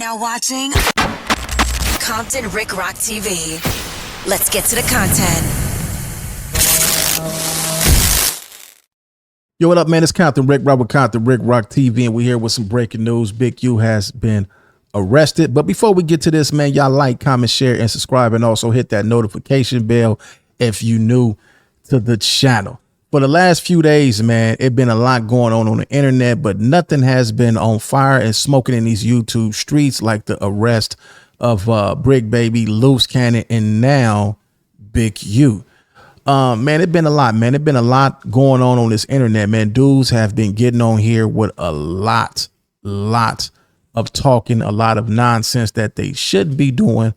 now watching Compton Rick Rock TV. Let's get to the content. Yo, what up, man? It's Compton Rick Rock with Compton Rick Rock TV, and we're here with some breaking news. Big U has been arrested. But before we get to this, man, y'all like, comment, share, and subscribe, and also hit that notification bell if you new to the channel. For the last few days, man, it's been a lot going on the internet, but nothing has been on fire and smoking in these YouTube streets like the arrest of Brick Baby, Loose Cannon, and now Big U. Man, it's been a lot, man. It's been a lot going on this internet, man. Dudes have been getting on here with a lot of talking, a lot of nonsense that they shouldn't be doing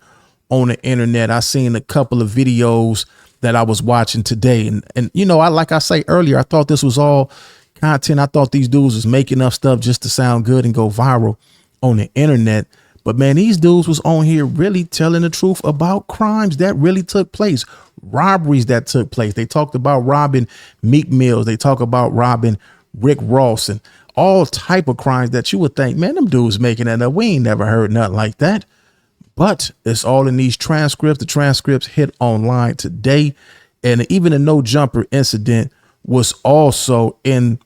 on the internet. I seen a couple of videos that I was watching today. And you know, like I say earlier, I thought this was all content. I thought these dudes was making up stuff just to sound good and go viral on the internet. But man, these dudes was on here really telling the truth about crimes that really took place, robberies that took place. They talked about robbing Meek Mills. They talk about robbing Rick Ross and all type of crimes that you would think, man, them dudes making that up. We ain't never heard nothing like that. But it's all in these transcripts. The transcripts hit online today. And even the No Jumper incident was also in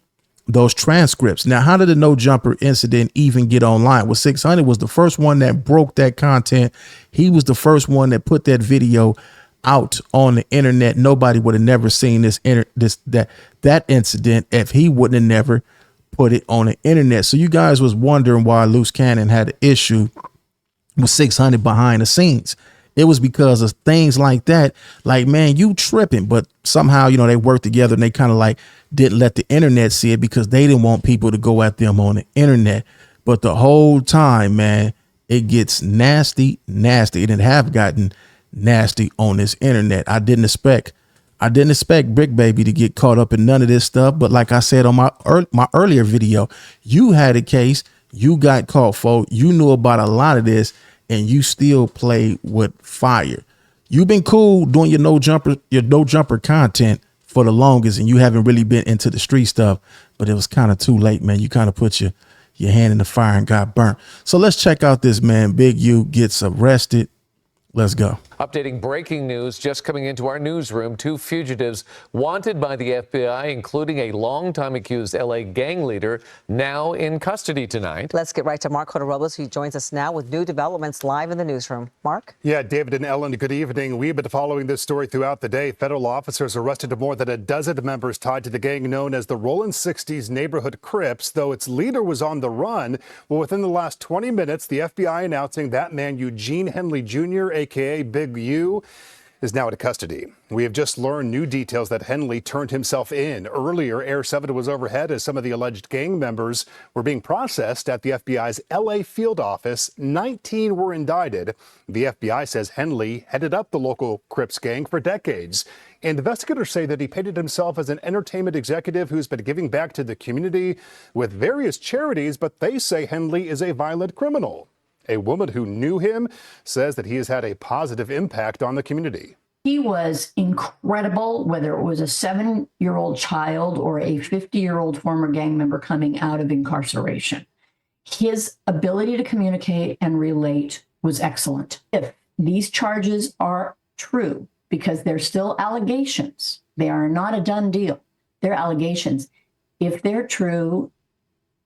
those transcripts. Now, how did the No Jumper incident even get online? Well, 600 was the first one that broke that content. He was the first one that put that video out on the internet. Nobody would have never seen that incident if he wouldn't have never put it on the internet. So you guys was wondering why Loose Cannon had an issue with 600 behind the scenes. It was because of things like that. Like, man, you tripping. But somehow, you know, they worked together and they kind of like didn't let the internet see it because they didn't want people to go at them on the internet. But the whole time, man, it gets nasty. It have gotten nasty on this internet. I didn't expect Brick Baby to get caught up in none of this stuff. But like I said on my earlier video, you had a case, you got caught, folks. You knew about a lot of this, and you still play with fire. You've been cool doing your no jumper content for the longest, and you haven't really been into the street stuff. But it was kind of too late, man. You kind of put your hand in the fire and got burnt. So let's check out this, man. Big U gets arrested. Let's go. Updating breaking news just coming into our newsroom. 2 fugitives wanted by the FBI, including a longtime accused L.A. gang leader, now in custody tonight. Let's get right to Mark Cota-Robles, who joins us now with new developments live in the newsroom. Mark? Yeah, David and Ellen, good evening. We've been following this story throughout the day. Federal officers arrested more than a dozen members tied to the gang known as the Rollin' 60s Neighborhood Crips, though its leader was on the run. Well, within the last 20 minutes, the FBI announcing that man, Eugene Henley Jr., a.k.a. Big U, is now in custody. We have just learned new details that Henley turned himself in. Earlier, Air 7 was overhead as some of the alleged gang members were being processed at the FBI's LA field office. 19 were indicted. The FBI says Henley headed up the local Crips gang for decades. Investigators say that he painted himself as an entertainment executive who's been giving back to the community with various charities, but they say Henley is a violent criminal. A woman who knew him says that he has had a positive impact on the community. He was incredible, whether it was a 7-year-old child or a 50-year-old former gang member coming out of incarceration. His ability to communicate and relate was excellent. If these charges are true, because they're still allegations, they are not a done deal. They're allegations. If they're true,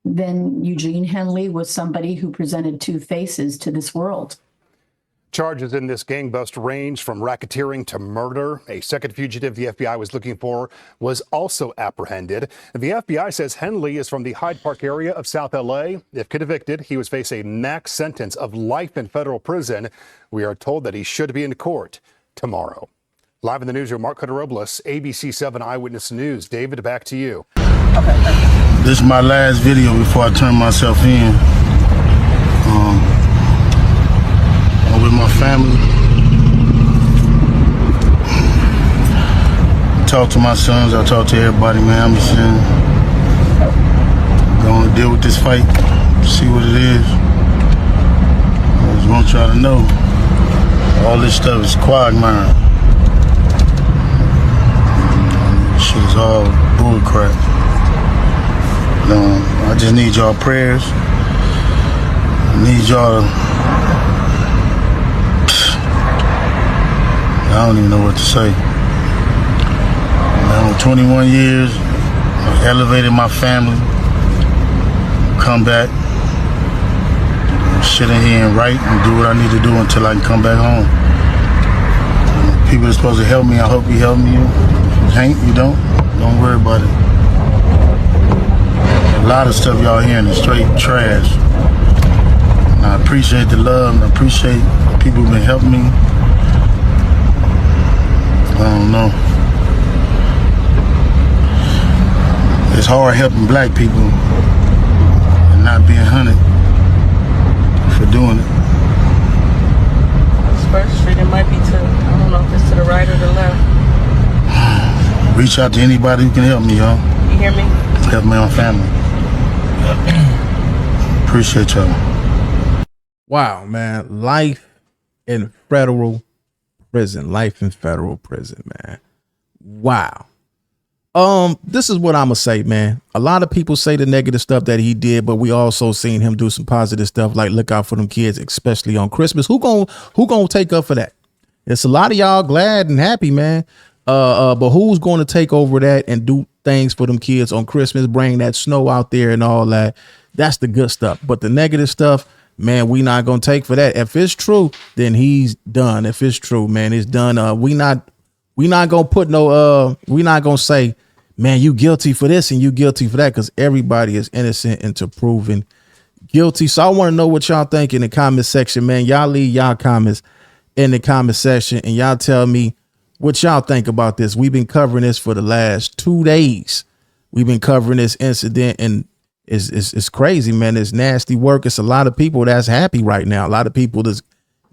then Eugene Henley was somebody who presented 2 faces to this world. Charges in this gang bust range from racketeering to murder. A second fugitive the FBI was looking for was also apprehended. The FBI says Henley is from the Hyde Park area of South LA. If convicted, he would face a max sentence of life in federal prison. We are told that he should be in court tomorrow. Live in the newsroom, Mark Cota-Robles, ABC 7 Eyewitness News. David, back to you. This is my last video before I turn myself in. I'm with my family. I talk to my sons, I talk to everybody, man. I'm just going to deal with this fight, see what it is. I just want y'all to know, all this stuff is quagmire. This shit is all bull crap. I just need y'all prayers. I need y'all to, I don't even know what to say. Man, 21 years, I elevated my family, come back, sit in here and write and do what I need to do until I can come back home. People are supposed to help me. I hope you help me. If you can't, you don't worry about it. A lot of stuff y'all hearing is straight trash. And I appreciate the love and I appreciate the people who've been helping me. I don't know. It's hard helping black people and not being hunted for doing it. First Street, it might be to, I don't know if it's to the right or the left. Reach out to anybody who can help me, y'all. You hear me? Help my own family. Appreciate y'all. Wow, man. Life in federal prison. Life in federal prison, man. Wow. This is what I'm gonna say, man. A lot of people say the negative stuff that he did, but we also seen him do some positive stuff, like look out for them kids, especially on Christmas. Who gonna take up for that? It's a lot of y'all glad and happy, man. But who's going to take over that and do things for them kids on Christmas, bring that snow out there and all that? That's the good stuff. But the negative stuff, man, we not gonna take for that. If it's true, then he's done. If it's true, man, it's done. We not gonna put no we not gonna say, man, you guilty for this and you guilty for that, because everybody is innocent until proven guilty. So I want to know what y'all think in the comment section, man. Y'all leave y'all comments in the comment section and y'all tell me what y'all think about this. We've been covering this for the last 2 days. We've been covering this incident, and it's crazy, man. It's nasty work. It's a lot of people that's happy right now. A lot of people that's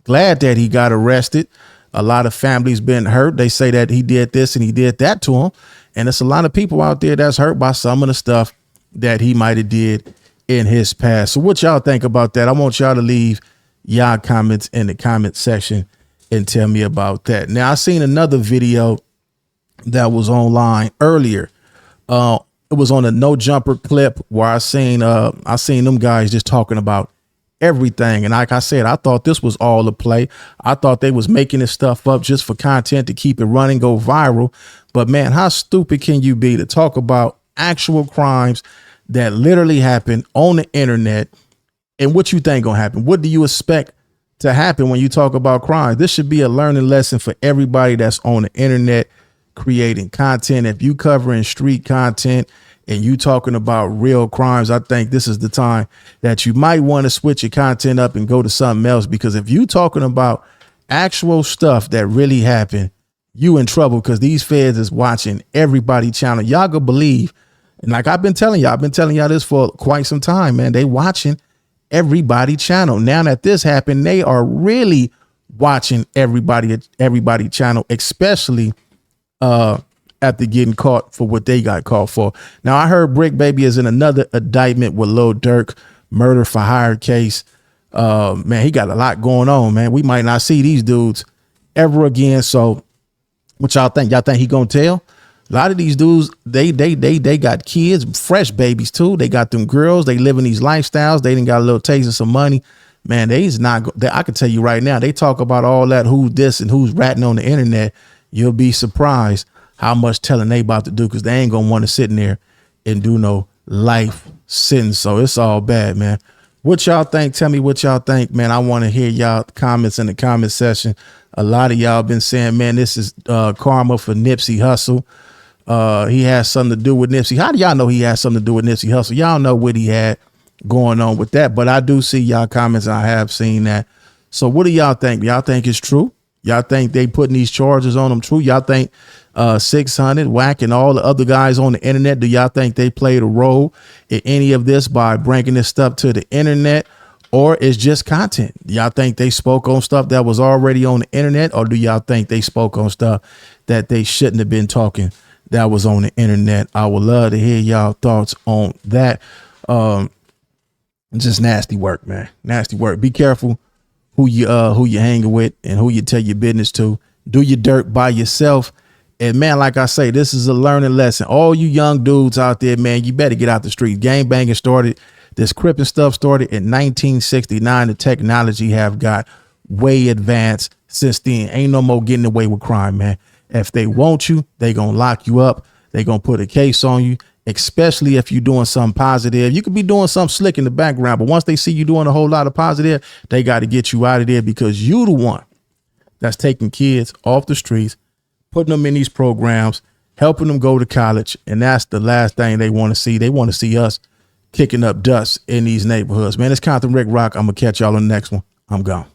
glad that he got arrested. A lot of families been hurt. They say that he did this and he did that to him. And it's a lot of people out there that's hurt by some of the stuff that he might have did in his past. So what y'all think about that? I want y'all to leave y'all comments in the comment section and tell me about that. Now, I seen another video that was online earlier. It was on a No Jumper clip where I seen them guys just talking about everything. And like I said, I thought this was all a play. I thought they was making this stuff up just for content to keep it running, go viral. But man, how stupid can you be to talk about actual crimes that literally happen on the internet? And what you think gonna happen? What do you expect to happen when you talk about crimes? This should be a learning lesson for everybody that's on the internet creating content. If you covering street content and you talking about real crimes, I think this is the time that you might want to switch your content up and go to something else. Because if you talking about actual stuff that really happened, you in trouble, because these feds is watching everybody channel. Y'all gonna believe, and like I've been telling y'all this for quite some time, man. They watching everybody channel. Now that this happened, they are really watching everybody channel, especially after getting caught for what they got caught for. Now, I heard Brick Baby is in another indictment with Lil Durk, murder for hire case. Man, he got a lot going on, man. We might not see these dudes ever again. So what y'all think? Y'all think he gonna tell? A lot of these dudes, they got kids, fresh babies too. They got them girls. They living these lifestyles. They done got a little taste of some money. Man, they's not. I can tell you right now. They talk about all that, who's this and who's ratting on the internet. You'll be surprised how much telling they about to do, because they ain't gonna want to sit in there and do no life sentence. So it's all bad, man. What y'all think? Tell me what y'all think, man. I want to hear y'all comments in the comment section. A lot of y'all been saying, man, this is karma for Nipsey Hussle. He has something to do with Nipsey. How do y'all know he has something to do with Nipsey Hussle? Y'all know what he had going on with that, but I do see y'all comments. I have seen that. So what do y'all think? Y'all think it's true? Y'all think they putting these charges on him true? Y'all think 600, Wack, and all the other guys on the internet, do y'all think they played a role in any of this by bringing this stuff to the internet, or it's just content? Y'all think they spoke on stuff that was already on the internet, or do y'all think they spoke on stuff that they shouldn't have been talking that was on the internet? I would love to hear y'all thoughts on that. Just nasty work, man. Nasty work. Be careful who you hanging with and who you tell your business to. Do your dirt by yourself. And man, like I say, this is a learning lesson. All you young dudes out there, man, you better get out the street. Gang banging started This Crip and stuff started in 1969. The technology have got way advanced since then. Ain't no more getting away with crime, man. If they want you, they gonna lock you up. They gonna put a case on you, especially if you're doing something positive. You could be doing something slick in the background, but once they see you doing a whole lot of positive, they got to get you out of there, because you the one that's taking kids off the streets, putting them in these programs, helping them go to college. And that's the last thing they want to see. They want to see us kicking up dust in these neighborhoods. Man, it's Compton Rick Rock. I'm going to catch y'all on the next one. I'm gone.